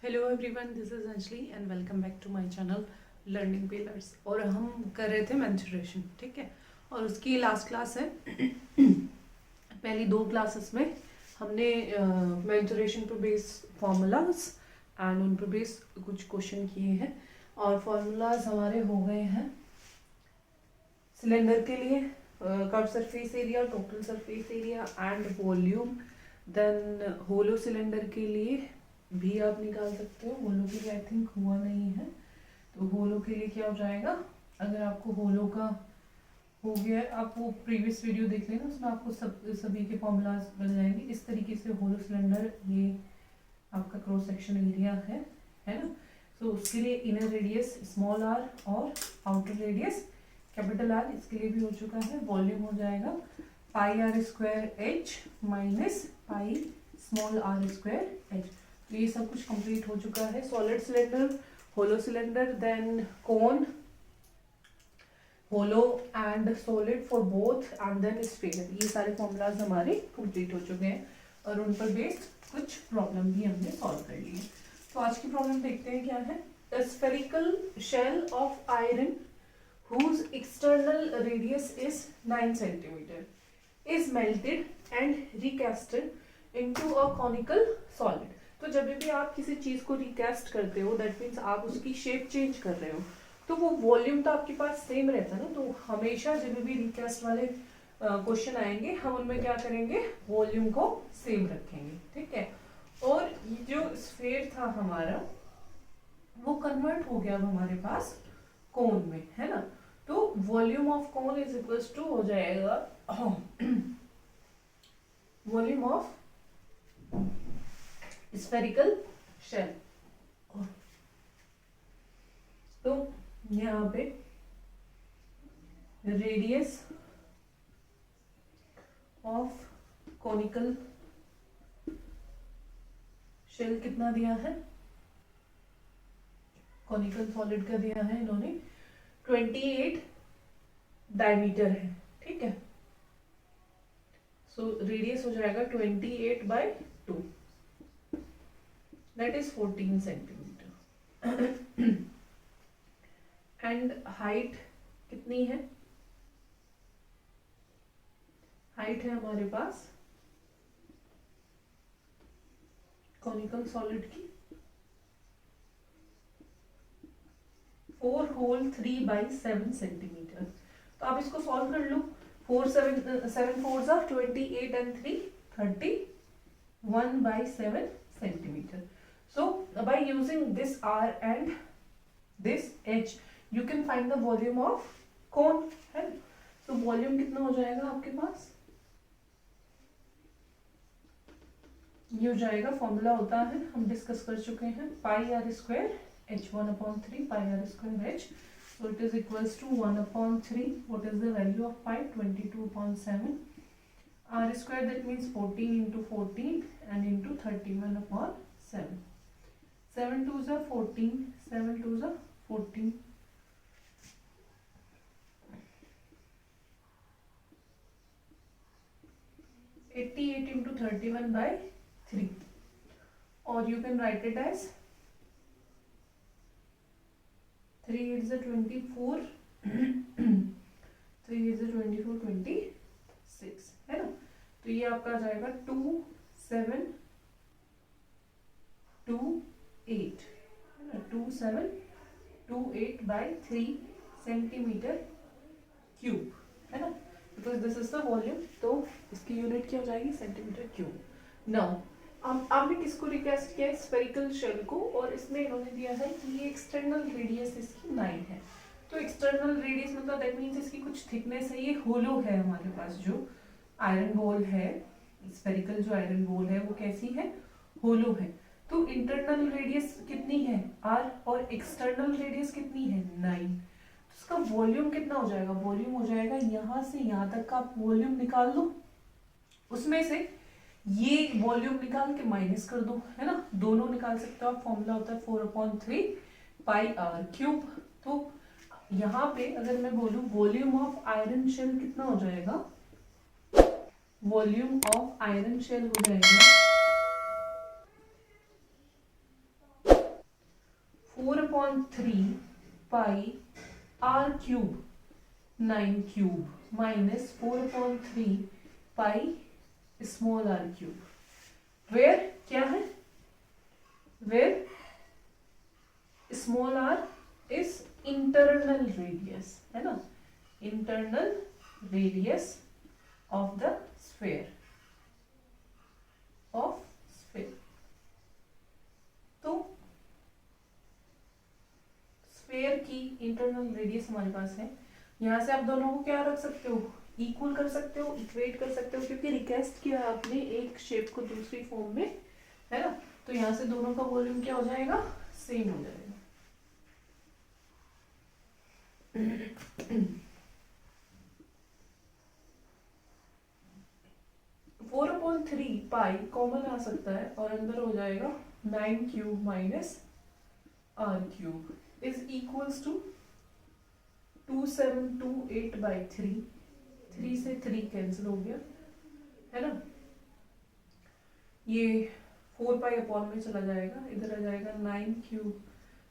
Hello everyone, this is Anjali and welcome back to my channel learning pillars. और हम कर रहे थे मेंस्ट्रुएशन, ठीक है। और उसकी लास्ट क्लास है। पहली दो क्लासेस में हमने मेंस्ट्रुएशन पे बेस फार्मूलाज एंड उन पे बेस कुछ क्वेश्चन किए हैं। और फार्मूलाज हमारे हो गए हैं सिलेंडर के लिए curve surface area, total surface area and volume. Then hollow cylinder के लिए भी आप निकाल सकते हो। होलो के लिए आई थिंक हुआ नहीं है, तो होलो के लिए क्या हो जाएगा। अगर आपको होलो का हो गया है, आप वो प्रीवियस वीडियो देख लेना, उसमें आपको सभी के फॉर्मूलाज मिल जाएंगे। इस तरीके से होलो सिलेंडर ये आपका क्रॉस सेक्शन एरिया है ना। तो उसके लिए इनर रेडियस स्मॉल आर और आउटर रेडियस कैपिटल आर, इसके लिए भी हो चुका है। वॉल्यूम हो जाएगा pi R square H minus pi small R square H. तो ये सब कुछ कंप्लीट हो चुका है। Solid cylinder, hollow cylinder, then cone, hollow and solid for both and then sphere, ये सारे फॉर्मूलाज हमारे कंप्लीट हो चुके हैं और उन पर बेस्ड कुछ प्रॉब्लम भी हमने सॉल्व कर ली है। तो आज की प्रॉब्लम देखते हैं क्या है। A spherical shell of iron whose external radius is 9 centimeter is melted and recasted into a conical solid। तो जब भी आप किसी चीज को रिकास्ट करते हो, दैट मीन्स आप उसकी शेप चेंज कर रहे हो, तो वो वॉल्यूम तो आपके पास सेम रहता है ना। तो हमेशा जब भी रिकास्ट वाले क्वेश्चन आएंगे, हम उनमें क्या करेंगे, वॉल्यूम को सेम रखेंगे, ठीक है। और ये जो स्फीयर था हमारा, वो कन्वर्ट हो गया अब हमारे पास कोन में, है ना। तो volume of cone is equals to हो जाएगा वॉल्यूम ऑफ स्फेरिकल शेल। तो यहाँ पे रेडियस ऑफ कॉनिकल शेल कितना दिया है, कॉनिकल सॉलिड का दिया है इन्होंने 28 डायमीटर है, ठीक है। सो रेडियस हो जाएगा 28/2, that is 14 centimetre. And height कितनी है, हाइट है हमारे पास कॉनिकल सॉलिड की 4 होल 3/7 सेंटीमीटर। तो आप इसको सॉल्व कर लो। 7 4 जा 28 and 3 31/7 centimetre. So by using this R and this H you can find the volume of cone, है। तो वॉल्यूम कितना हो जाएगा आपके पास, ये हो जाएगा, फॉर्मूला होता है, हम डिस्कस कर चुके हैं, pi R square h1/3 pi R square h। So it is equals to 1/3. What is the value of pi? 22.7. R square, that means 14 into 14 and into 31/7. 7 2s are 14, 7 2s are 14. 88 into 31/3, or you can write it as 3 8s are 24, 3 8s are 24, 26, है ना। तो ये आपका आ जाएगा 2 7 2 8, है ना, 2 7 2 8/3 centimetre cube, है ना, because this is the volume. तो इसकी यूनिट क्या हो जाएगी, सेंटीमीटर क्यूब। नाउ आपने किसको रिक्वेस्ट किया है, स्फेरिकल शेल को, और इसमें इन्होंने दिया है कि ये एक्सटर्नल रेडियस इसकी 9 है। तो एक्सटर्नल रेडियस मतलब दैट मीन्स इसकी कुछ थिकनेस है। ये होलो है हमारे पास, जो आयरन बॉल है, स्फेरिकल जो आयरन बॉल है वो कैसी है, होलो है। तो इंटरनल रेडियस कितनी है, r, और एक्सटर्नल रेडियस कितनी है, 9। तो इसका वॉल्यूम कितना हो जाएगा, वॉल्यूम हो जाएगा यहाँ से यहाँ तक का आप वॉल्यूम निकाल लो, उसमें से ये वॉल्यूम निकाल के माइनस कर दो, है ना। दोनों निकाल सकते हो आप, फॉर्मूला होता है 4/3 पाई आर क्यूब। तो यहाँ पे अगर मैं बोलूं वॉल्यूम ऑफ आयरन शेल कितना हो जाएगा, वॉल्यूम ऑफ आयरन शेल हो जाएगा 4/3 pi r cube 9 cube minus 4/3 pi small r cube, where क्या है, where small r is internal radius, है ना, internal radius of the sphere, of sphere. तो स्फीयर की इंटरनल रेडियस हमारे पास है। यहां से आप दोनों को क्या रख सकते हो, इक्वल कर सकते हो, इक्वेट कर सकते हो, क्योंकि रिक्वेस्ट किया आपने एक शेप को दूसरी फॉर्म में, है ना। तो यहां से दोनों का वॉल्यूम क्या हो जाएगा, सेम हो जाएगा। 4/3 पाई कॉमन आ सकता है और अंदर हो जाएगा 9 cube minus r cube is equals to 2728/3, 3 से 3 कैंसिल हो गया, है ना। ये 4 पाई अपॉन में चला जाएगा, इधर आ जाएगा 9 cube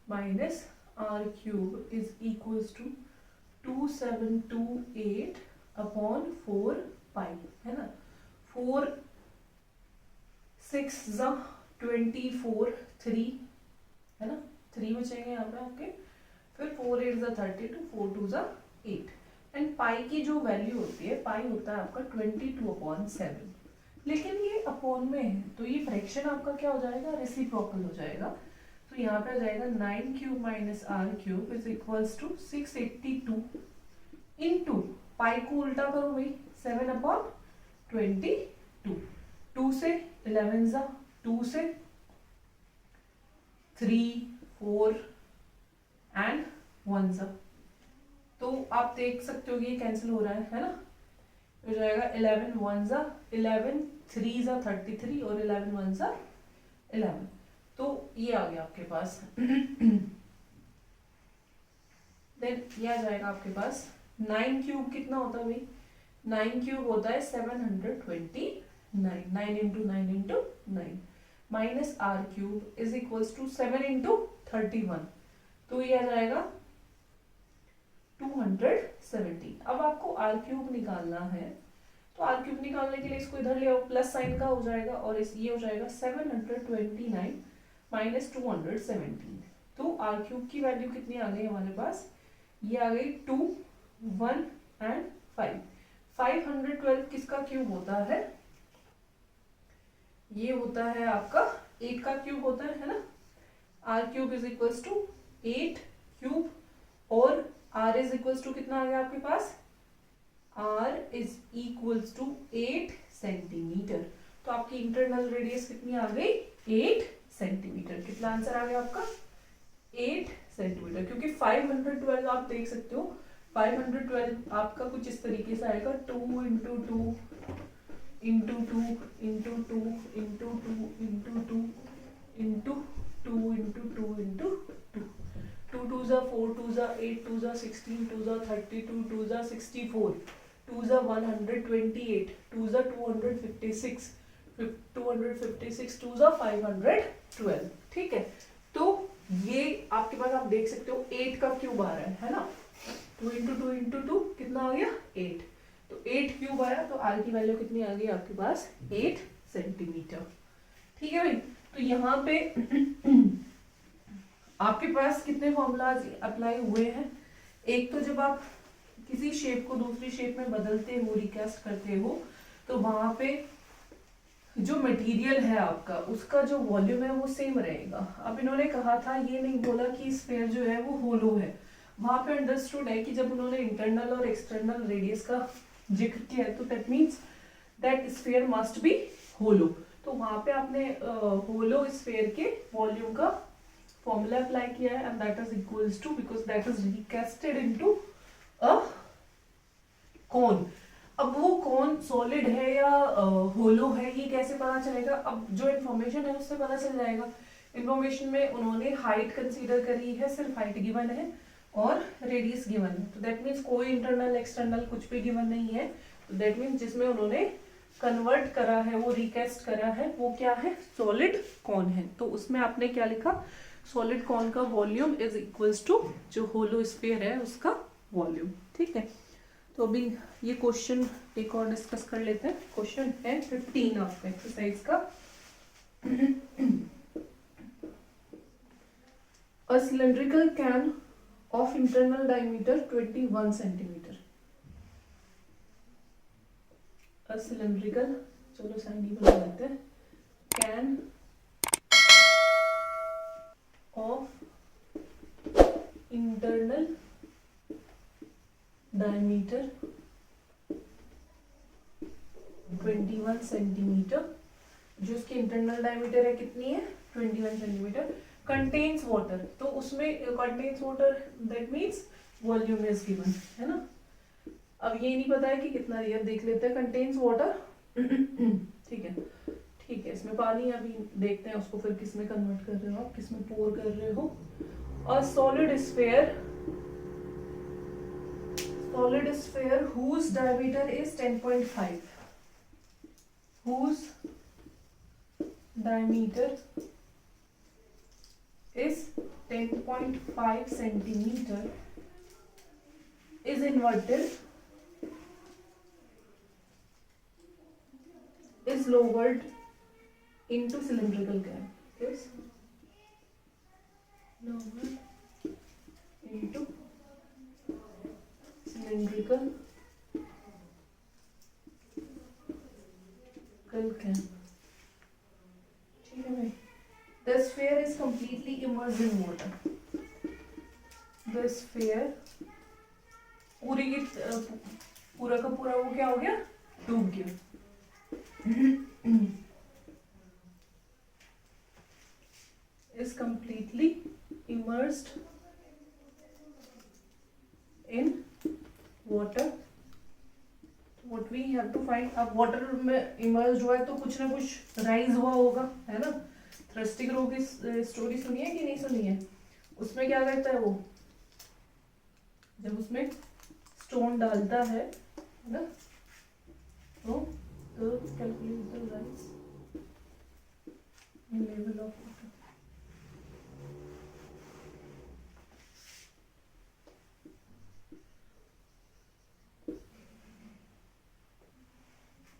minus r cube is equals to 2728/4 pi, है ना। 4 6 24, 3, है ना, 3 बचेंगे यहाँ पे आपके, फिर 4 8 32, 4 2 8, एंड पाई की जो वैल्यू होती है, पाई होता है आपका 22/7, लेकिन ये अपॉन में है तो ये फ्रैक्शन आपका क्या हो जाएगा, रेसिप्रोकल हो जाएगा। तो यहाँ पे आ जाएगा 9 cube minus r cube is equals to 682 into pi को उल्टा करो भाई, 7/22, 2 से 11 2 से 3 4 एंड 1 तो आप देख सकते हो कि ये कैंसिल हो रहा है ना। हो जाएगा 11 1 11, 3 33 और 11 1 11, तो ये आ गया आपके पास। देन ये आ जाएगा आपके पास 9 क्यूब कितना होता है भाई, 9 क्यूब होता है 729, 9 into 9 into 9 minus r cube is equals to 7 into 31, तो ये आ जाएगा 270। अब आपको r क्यूब निकालना है, तो r क्यूब निकालने के लिए इसको इधर ले आओ, प्लस साइन का हो जाएगा और इस ये हो जाएगा 729 माइनस 217, तो r क्यूब की वैल्यू कितनी आ गई हमारे पास, ये आ गई 2 1 एंड 5। 512 किसका क्यूब होता है, ये होता है आपका 8 का क्यूब होता है ना। r cube is equals to 8 cube और r इज इक्वल्स टू कितना आ गया आपके पास, r is equals to 8 centimetre. तो आपकी इंटरनल रेडियस कितनी आ गई, 8 सेंटीमीटर। कितना आंसर आ गया आपका, 8 सेंटीमीटर, क्योंकि 512 आप देख सकते हो, 512 आपका कुछ इस तरीके से आएगा, 2 into 2 into 2 into 2 into 2 into 2 into 2 into 2 into 2, 2 2 4 2 8 2 16 2 32 2 64 2 128 2 256 256 2 512, ठीक है। तो ये आपके पास आप देख सकते हो 8 का क्यूब आ रहा है ना, 2 इंटू 2 इंटू 2 कितना आ गया 8, तो 8 क्यूब आया, तो r की वैल्यू कितनी आ गई आपके पास, 8 सेंटीमीटर, ठीक है भाई। तो यहाँ पे आपके पास कितने फॉर्मूलाज अप्लाई हुए हैं, एक तो जब आप किसी शेप को दूसरी शेप में बदलते हो, रिकास्ट करते हो, तो वहां पे जो मटेरियल है आपका उसका जो वॉल्यूम है वो सेम रहेगा। अब इन्होंने कहा था, ये नहीं बोला कि स्फीयर जो है वो होलो है, वहां पे अंडरस्टूड है कि जब उन्होंने इंटरनल और एक्सटर्नल रेडियस का जिक्र किया है तो that means that sphere must be hollow. तो वहां पे आपने होलो स्फीयर के वॉल्यूम का फॉर्मूला अप्लाई किया है, and that is equals to, because that is recasted into a cone. अब वो कौन सॉलिड है या होलो है ये कैसे पता चलेगा, अब जो इन्फॉर्मेशन है उससे पता चल जाएगा। इन्फॉर्मेशन में उन्होंने हाइट कंसीडर करी है, सिर्फ हाइट गिवन है और रेडियस गिवन है, तो दैट मीन्स कोई इंटरनल एक्सटर्नल कुछ भी गिवन नहीं है। तो दैट मीन्स जिसमें उन्होंने कन्वर्ट करा है, वो रिकास्ट करा है, वो क्या है, सॉलिड कौन है। तो उसमें आपने क्या लिखा, सॉलिड कॉन का वॉल्यूम इज इक्वल्स टू जो होलो स्फीयर है उसका वॉल्यूम। ठीक है, तो अभी ये क्वेश्चन एक और डिस्कस कर लेते हैं। क्वेश्चन है 15 आपका एक्सरसाइज का। A cylindrical can of internal diameter 21 centimeter. A cylindrical, चलो साइन ही बना लेते हैं, can of internal diameter 21 centimetre, जो उसकी इंटरनल डायमीटर है कितनी है 21 सेंटीमीटर, कंटेन्स वाटर, तो उसमें contains water that means volume is given है ना। अब ये नहीं पता है कि कितना रियल, देख लेते हैं कंटेन्स वाटर। ठीक है, ठीक है, इसमें पानी अभी देखते हैं उसको फिर किस में कन्वर्ट कर रहे हो आप, किस में पोर कर रहे हो। और solid sphere whose diameter is 10.5, whose diameter is 10.5 centimeter is inverted, is lowered into cylindrical can, is lowered into cylindrical can। ठीक है भाई, the sphere is completely immersed in water, the sphere पूरी की पूरा का पूरा वो क्या हो गया, डूब गया। is completely immersed in water, what we have to find। अब वाटर में इमर्स्ड हुआ है तो कुछ ना कुछ राइज हुआ होगा, है ना। थ्रस्टिक रो की स्टोरी सुनी है कि नहीं सुनी है? उसमें क्या करता है वो, जब उसमें स्टोन डालता है ना, तो calculate the rise in level of water.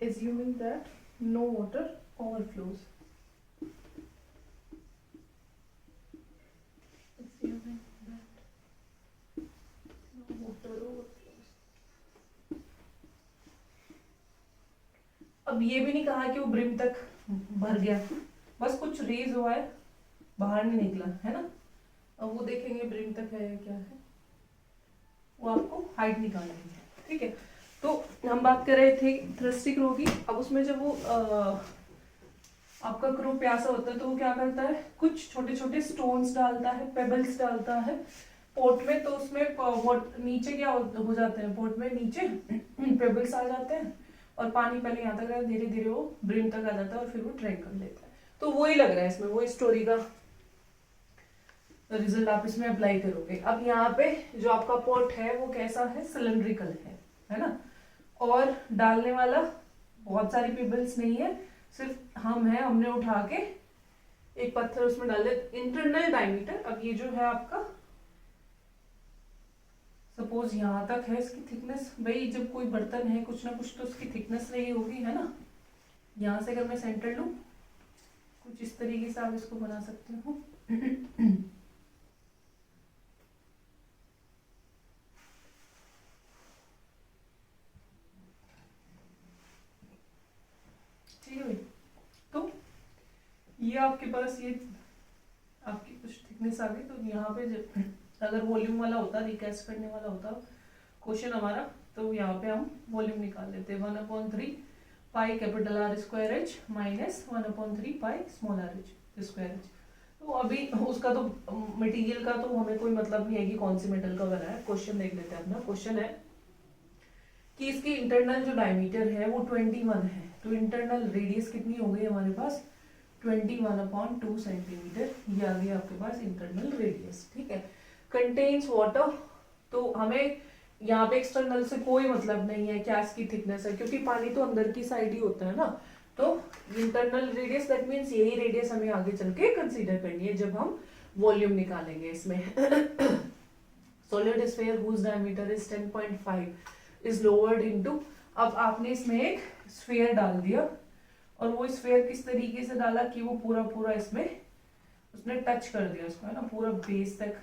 Assuming that no water overflows. Assuming that no water overflows. अब ये भी नहीं कहा कि वो ब्रिम तक भर गया, बस कुछ रेज हुआ है, बाहर नहीं निकला, है ना। अब वो देखेंगे ब्रिम तक है या क्या है, वो आपको हाइट निकालनी है। ठीक है, तो हम बात कर रहे थे थ्रस्टिक रो की। अब उसमें जब वो आपका क्रो प्यासा होता है तो वो क्या करता है, कुछ छोटे छोटे स्टोन्स डालता है, पेबल्स डालता है पोर्ट में, तो उसमें नीचे क्या हो जाते हैं, पोर्ट में नीचे पेबल्स आ जाते हैं और पानी पहले यहाँ तक रहता है, धीरे धीरे वो ब्रिम तक आ जाता है और फिर वो ड्रैग कर लेता है। तो वही लग रहा है इसमें, वो स्टोरी का रिजल्ट आप इसमें अप्लाई करोगे। अब यहाँ पे जो आपका पोर्ट है वो कैसा है, सिलेंड्रिकल है ना, और डालने वाला बहुत सारी पेबल्स नहीं है, सिर्फ हम है, हमने उठा के एक पत्थर उसमें डाल दिया। इंटरनल डायमीटर, अब ये जो है आपका सपोज यहाँ तक है इसकी थिकनेस, भाई जब कोई बर्तन है कुछ ना कुछ तो उसकी थिकनेस रही होगी, है ना। यहाँ से अगर मैं सेंटर लूं, कुछ इस तरीके से आप इसको बना सकते हो। ठीक है, तो ये आपके पास ये आपकी कुछ थिकनेस आ गई। तो यहाँ पे अगर वॉल्यूम वाला होता, रिकैस्ट करने वाला होता क्वेश्चन हमारा, तो यहाँ पे हम वॉल्यूम निकाल लेते 1/3 pi capital R square H minus 1/3 पाई small R H square H. तो अभी उसका तो मटेरियल का तो हमें कोई मतलब नहीं है कि कौन सी मेटल का बना है। क्वेश्चन देख लेते हैं अपना। क्वेश्चन है कि इसकी इंटरनल जो डायमीटर है वो 21 है, तो इंटरनल रेडियस कितनी हो गई हमारे पास 21/2 सेंटीमीटर। ये आ गया आपके पास इंटरनल रेडियस। ठीक है, कंटेन्स वाटर, तो हमें यहाँ पे एक्सटर्नल से कोई मतलब नहीं है क्या इसकी थिकनेस है, क्योंकि पानी तो अंदर की साइड ही होता है ना। तो इंटरनल रेडियस दैट मीन्स यही रेडियस हमें आगे चल के कंसीडर करनी है जब हम वॉल्यूम निकालेंगे इसमें। Solid sphere whose diameter is 10.5 is lowered into, अब आपने इसमें एक स्फीयर डाल दिया और वो स्फीयर किस तरीके से डाला कि वो पूरा पूरा इसमें उसने टच कर दिया उसको, है ना, पूरा बेस तक।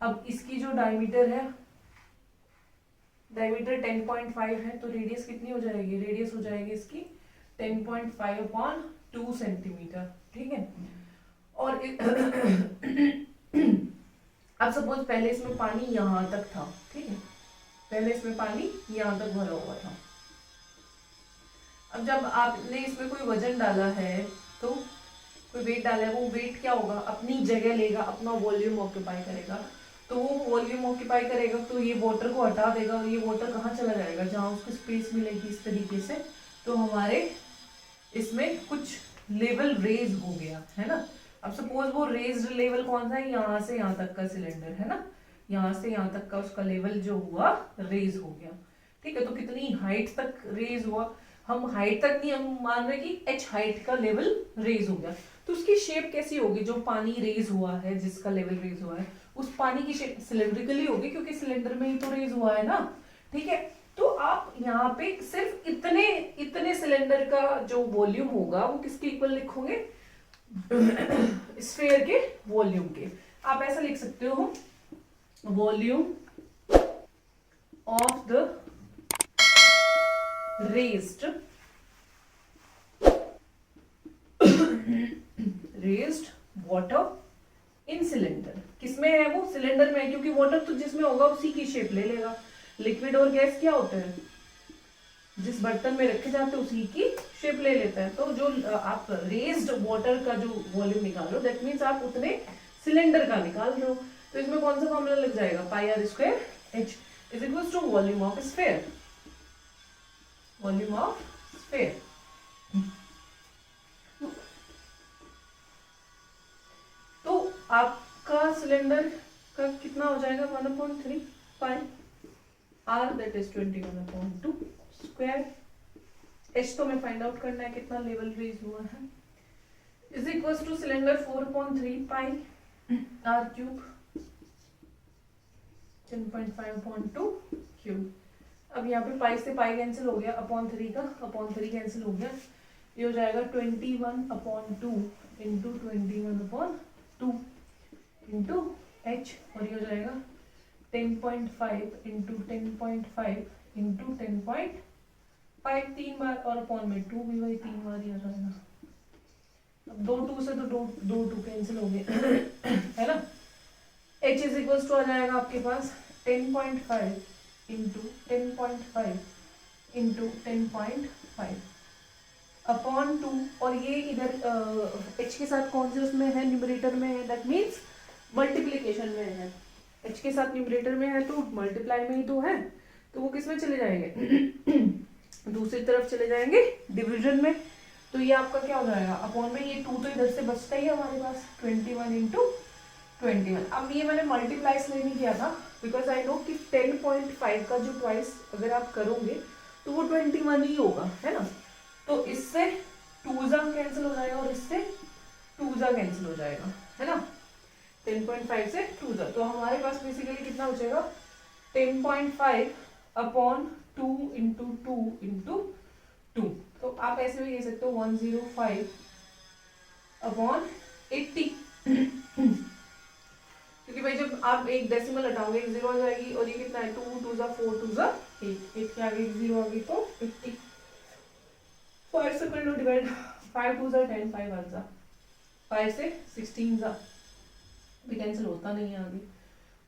अब इसकी जो डायमीटर है, डायमीटर 10.5 है, तो रेडियस कितनी हो जाएगी, रेडियस हो जाएगी इसकी 10.5 अपॉन 2 सेंटीमीटर, ठीक है। और अब सपोज पहले इसमें पानी यहां तक था, ठीक है, पहले इसमें पानी यहां तक भरा हुआ था। अब जब आपने इसमें कोई वजन डाला है, तो कोई वेट डाला है, वो वेट क्या होगा, अपनी जगह लेगा, अपना वॉल्यूम ऑक्यूपाई करेगा। तो वो वॉल्यूम ऑक्यूपाई करेगा तो ये वाटर को हटा देगा और ये वाटर कहाँ चला जाएगा, जहाँ उसको स्पेस मिलेगी इस तरीके से। तो हमारे इसमें कुछ लेवल रेज हो गया, है ना। अब सपोज वो रेज्ड लेवल कौन सा है, यहाँ से यहाँ तक का सिलेंडर, है ना, यहाँ से यहाँ तक का उसका लेवल जो हुआ रेज हो गया, ठीक है। तो कितनी हाइट तक रेज हुआ, हम हाइट तक नहीं, हम मान रहे कि h हाइट का लेवल रेज हो गया। तो उसकी शेप कैसी होगी, जो पानी रेज हुआ है, जिसका लेवल रेज हुआ है, उस पानी की शेप सिलेंड्रिकली होगी, क्योंकि सिलेंडर में ही तो रेज हुआ है ना, ठीक है। तो आप यहाँ पे सिर्फ इतने इतने सिलेंडर का जो वॉल्यूम होगा वो किसके इक्वल लिखोगे, स्फीयर के वॉल्यूम के। आप ऐसा लिख सकते हो, volume of the raised water in cylinder. किसमें है वो, सिलेंडर में है, क्योंकि वाटर तो जिसमें होगा उसी की शेप ले लेगा। लिक्विड और गैस क्या होते हैं, जिस बर्तन में रखे जाते हैं उसी की शेप ले लेता है। तो जो आप रेज्ड वाटर का जो वॉल्यूम निकाल रहे हो, दैट मीन्स आप उतने सिलेंडर का निकाल रहे हो। तो इसमें कौन सा फॉर्मूला लग जाएगा, pi R square H is equal to volume of sphere, volume of sphere. तो आपका सिलेंडर का कितना हो जाएगा, 1/3 pi R, that is 21/2 square. H तो हमें फाइंड आउट करना है कितना लेवल रेज हुआ है, is equal to cylinder 4/3 pi R cube 10.5/2 cube. अब यहाँ पे पाई से पाई कैंसिल हो गया, अपॉन 3 का अपॉन 3 कैंसिल हो गया, ये हो जाएगा 21/2 इंटू 21/2 इंटू एच, और ये हो जाएगा 10.5 इंटू 10.5 इंटू 10.5, 3 बार, और अपॉन में 2 भी वही 3 बार ही आ जाएगा। अब 2 2 से तो 2 2 कैंसिल हो गए, है ना। h इज इक्वल टू आ जाएगा आपके पास 10.5 इंटू 10.5 इंटू 10.5 अपॉन 2, और ये इधर h के साथ कौन से उसमें है, न्यूमरेटर में है, दैट मीन्स मल्टीप्लिकेशन में है। h के साथ न्यूमरेटर में है तो मल्टीप्लाई में ही तो है, तो वो किस में चले जाएंगे, दूसरी तरफ चले जाएंगे डिवीजन में। तो ये आपका क्या हो जाएगा, अपॉन में ये 2 तो इधर से बचता ही है हमारे पास, 21 इंटू 21। अब ये मैंने मल्टीप्लाई इसलिए नहीं किया था बिकॉज आई नो कि 10.5 का जो ट्वाइस अगर आप करोगे तो वो 21 ही होगा, है ना। तो इससे 2 जा कैंसिल हो जाएगा और इससे 2 जा कैंसिल हो जाएगा, है ना। 10.5 से 2 जा, तो हमारे पास बेसिकली कितना बचेगा, 10.5 अपॉन 2 इंटू 2 इंटू 2। तो आप ऐसे भी कह सकते हो 105 अपॉन 80, क्योंकि भाई जब आप एक डेसिमल हटाओगे एक जीरो आ जाएगी, और ये कितना है 2 2 जा 4 2 जा 8, 8 के आगे एक जीरो आ गई तो 50। 5 से कर लो डिवाइड, 5 2 जा 10, 5 1 जा 5 से 16 जा, भी कैंसिल होता नहीं है आगे।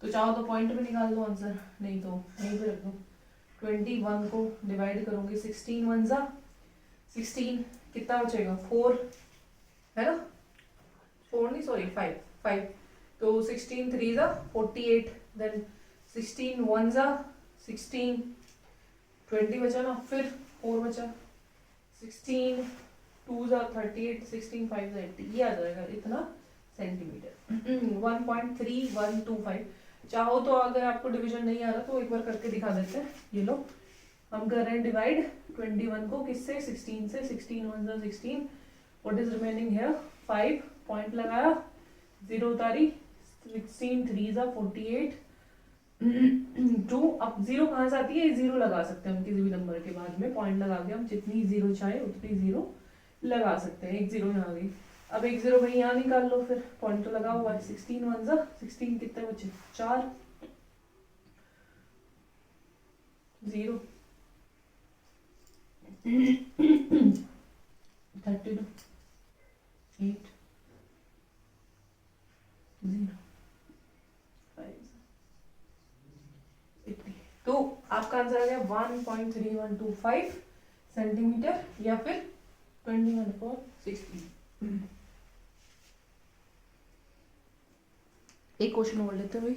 तो चाहो तो पॉइंट पे निकाल दो आंसर, नहीं तो यहीं पे रख दो। 21 को डिवाइड करोगे 16 1 जा 16, कितना बचेगा 4, है ना, 4 नहीं सॉरी 5, तो 16 3 जा 48, देन 16 1 जा 16, 20 बचा ना, फिर 4 बचा, 16 2 जा 38, 16 5 जा 80, ये आ जाएगा इतना सेंटीमीटर। 1.3125। चाहो तो अगर आपको डिवीजन नहीं आ रहा तो एक बार करके दिखा देते हैं। ये लो, हम कर रहे हैं डिवाइड 21 को किससे, 16 से, 16 1 जा 16, what is remaining here 5, point लगाया, 0 उतारी, 16 3 जा 48 2। अब जीरो कहाँ से आती है, जीरो लगा सकते हैं हम किसी भी नंबर के बाद में, पॉइंट लगा के हम जितनी जीरो चाहे उतनी जीरो लगा सकते हैं। एक जीरो यहाँ आ गई, अब एक जीरो भाई यहाँ निकाल लो, फिर पॉइंट तो लगा हुआ है। 16 1 जा 16, कितने बचे 4 0 32 8 0 5 80। तो आपका आंसर आ गया 1.3125 सेंटीमीटर या फिर 21/16। एक क्वेश्चन और लेते हैं भाई।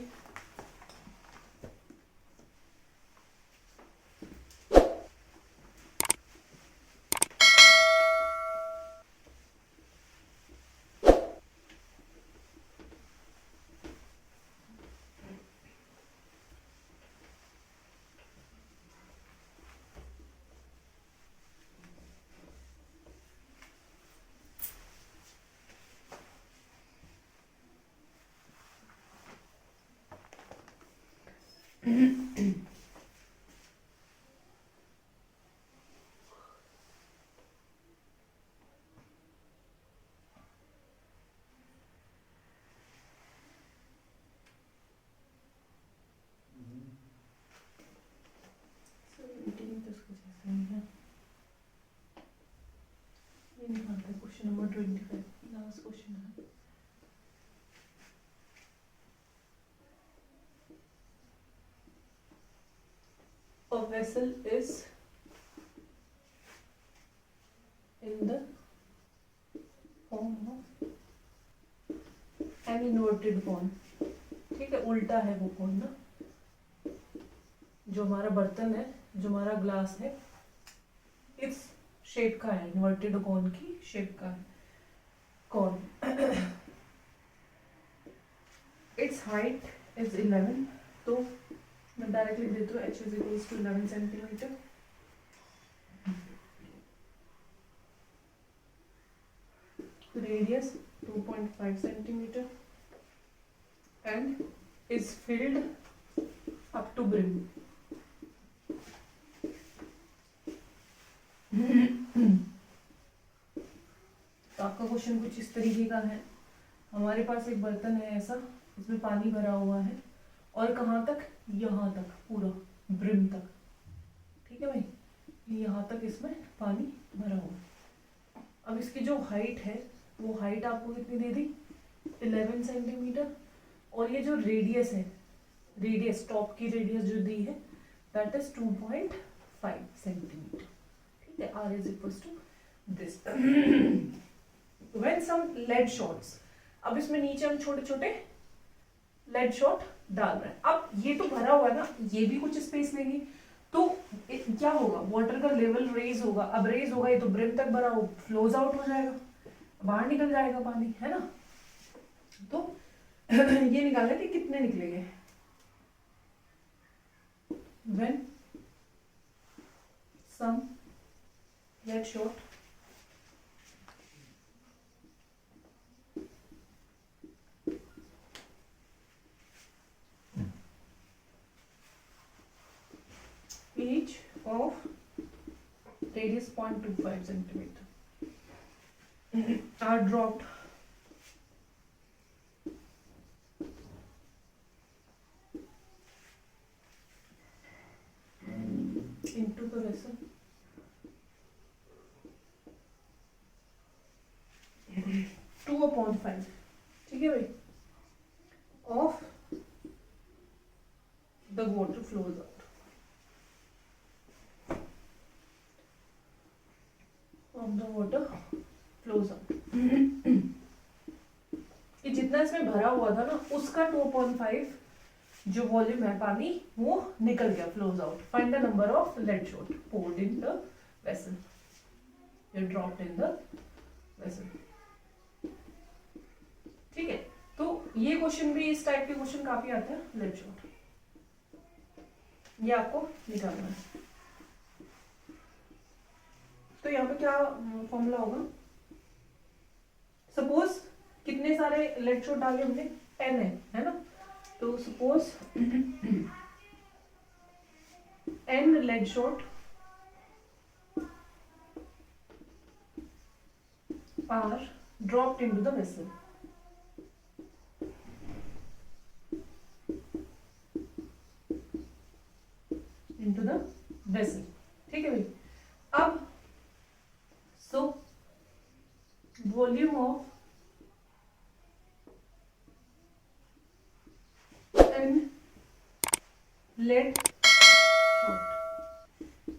क्वेश्चन नंबर 25 लास्ट क्वेश्चन है। A vessel is in the form of an inverted cone। ठीक है, उल्टा है वो कौन ना, जो हमारा बर्तन है, जो हमारा ग्लास है, इस शेप का है, इन्वर्टेड कॉन की शेप का है कॉन। It's height is 11। तो मैं डायरेक्टली देती हूँ h is equals to 11 centimetre. Radius 2.5 centimetre and is filled up to brim. तो आपका क्वेश्चन कुछ इस तरीके का है। हमारे पास एक बर्तन है ऐसा, इसमें पानी भरा हुआ है और कहाँ तक, यहाँ तक, पूरा ब्रिम तक। ठीक है भाई, यहाँ तक इसमें पानी भरा हुआ है। अब इसकी जो हाइट है वो हाइट आपको कितनी दे दी, 11 सेंटीमीटर। और ये जो रेडियस है, रेडियस टॉप की रेडियस जो दी है दैट इज 2.5 सेंटीमीटर। ठीक है, r is equals to this. When some lead shots, अब इसमें नीचे हम छोटे छोटे लेड शॉट डाल रहे हैं। अब ये तो भरा हुआ है ना, ये भी कुछ स्पेस लेगी, तो क्या होगा, वाटर का लेवल रेज होगा। अब रेज होगा, ये तो ब्रिम तक भरा हो, फ्लोज आउट हो जाएगा, बाहर निकल जाएगा पानी, है ना। तो ये निकालने के कितने निकलेंगे, when some lead shot each of radius 0.25 centimeter are dropped into the vessel to a pond 5। ठीक है भाई, of the water flows out, of the water flows out। ये जितना इसमें भरा हुआ था ना, उसका 2.5 जो वॉल्यूम है पानी, वो निकल गया, flows out. Find the number of lead shot poured in the vessel, you dropped in the vessel। ठीक है, तो ये क्वेश्चन भी, इस टाइप के क्वेश्चन काफी आते हैं, लेड शॉट, ये आपको निकालना है। तो यहाँ पे क्या फॉर्मूला होगा, सपोज कितने सारे लेड शॉट डाले हमने, 10 है ना। तो suppose n lead shot are dropped into the vessel. Into the vessel. ठीक है भाई। अब so volume of n lead shot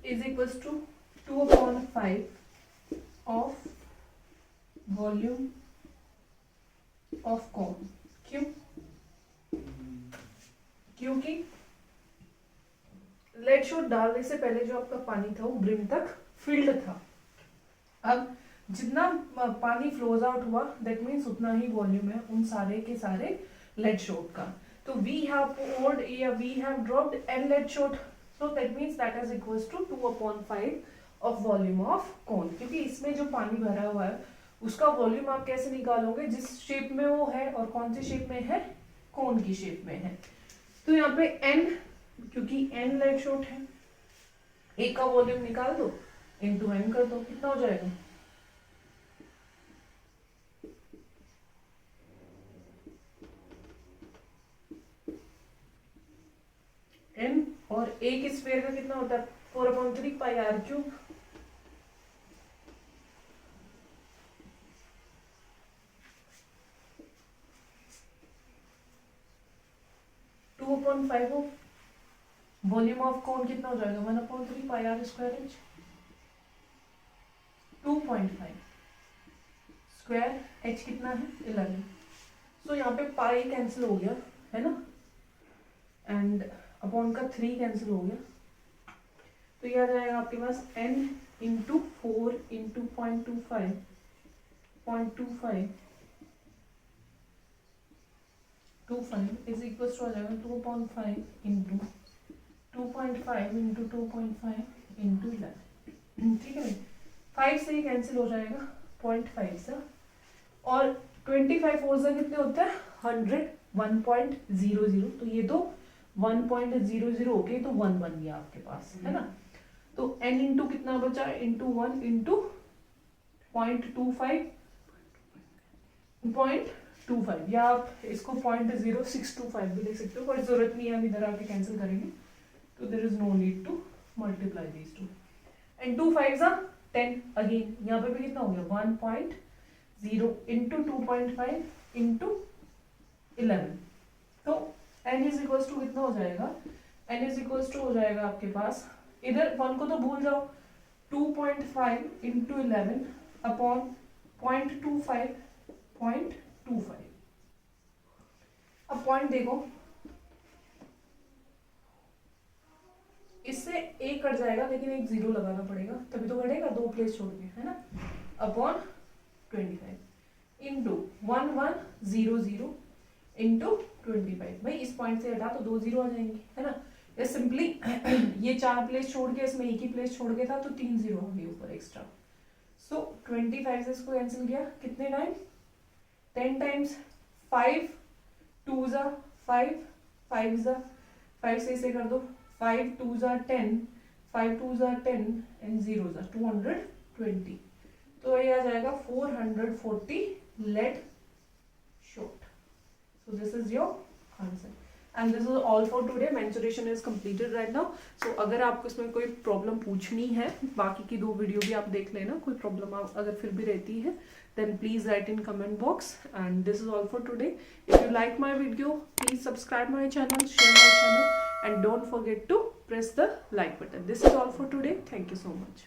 is equals to 2/5 of volume of cone। क्यों? क्योंकि लेड शॉट डालने से पहले जो आपका पानी था वो ब्रिम तक फिल्ड था। अब जितना पानी फ्लोज आउट हुआ दैट मीन्स उतना ही वॉल्यूम है उन सारे के सारे लेड शॉट का। तो वी हैव poured या we have dropped n lead shot, so that means that is equals to 2/5 of volume of cone. क्योंकि इसमें जो पानी भरा हुआ है उसका वॉल्यूम आप कैसे निकालोगे, जिस शेप में वो है और कौन सी शेप में है, कोन की शेप में है। तो यहाँ पे n, क्योंकि n लेड शॉट है, एक का वॉल्यूम निकाल दो इनटू n कर दो, कितना हो जाएगा, n और एक स्फीयर का कितना होता है 4/3 pi r cube. Volume of कोन कितना हो जाएगा 1/3 पाई r square inch. 2.5 square h कितना है 11। सो यहाँ पे पाई कैंसिल हो गया है ना, एंड अपॉन का 3 कैंसिल हो गया। तो ये आ जाएगा आपके पास n into 4 into 0.25 is equal to आ जाएगा 2/5 इंटू 2.5 इंटू 2.5 इंटू 11। ठीक है, 5 से ही कैंसिल हो जाएगा 0.5 से, और 25 फोर से कितने होते हैं 100, 1.00। तो ये तो 1.00 हो गए, तो 1 बन गया आपके पास है ना। तो n इंटू कितना बचा, इंटू 1 इंटू 0.25 या आप इसको 0.0625 भी लिख सकते हो, पर जरूरत नहीं है, हम इधर आके कैंसिल करेंगे। तो there is no need to multiply these two, and 2 5 10 again, यहाँ पे भी कितना हो गया 1.0 इंटू 2.5 इंटू 11। तो n इज इक्वल्स टू कितना हो जाएगा, n इज इक्वल्स टू हो जाएगा आपके पास, इधर 1 को तो भूल जाओ, 2.5 इंटू 11 अपॉन 0.25। अब पॉइंट देखो, इससे एक कट जाएगा लेकिन एक 0 लगाना पड़ेगा, तभी तो कटेगा, 2 प्लेस छोड़ के है ना, अपॉन 25 इंटू 1100 इंटू 25। भाई इस पॉइंट से हटा तो 2 0 आ जाएंगे है ना। ये सिंपली ये 4 प्लेस छोड़ के इसमें एक ही प्लेस छोड़ के था, तो 3 0 आ गए ऊपर एक्स्ट्रा। सो 25 से इसको कैंसिल किया कितने टाइम, 10 टाइम्स, 5 2 जा 5, 5 जा 5 से इसे कर दो, 5 2 जा 10, 5 2 जा 10 एंड 0 जा 220। तो ये आ जाएगा 440 lead shot. So this is your answer and this is all for today. Mensuration is completed right now. So अगर आपको इसमें कोई प्रॉब्लम पूछनी है, बाकी की 2 वीडियो भी आप देख लेना, कोई प्रॉब्लम अगर फिर भी रहती है then please write in comment box, and this is all for today. If you like my video, please subscribe my channel, share my channel, and don't forget to press the like button. This is all for today. Thank you so much.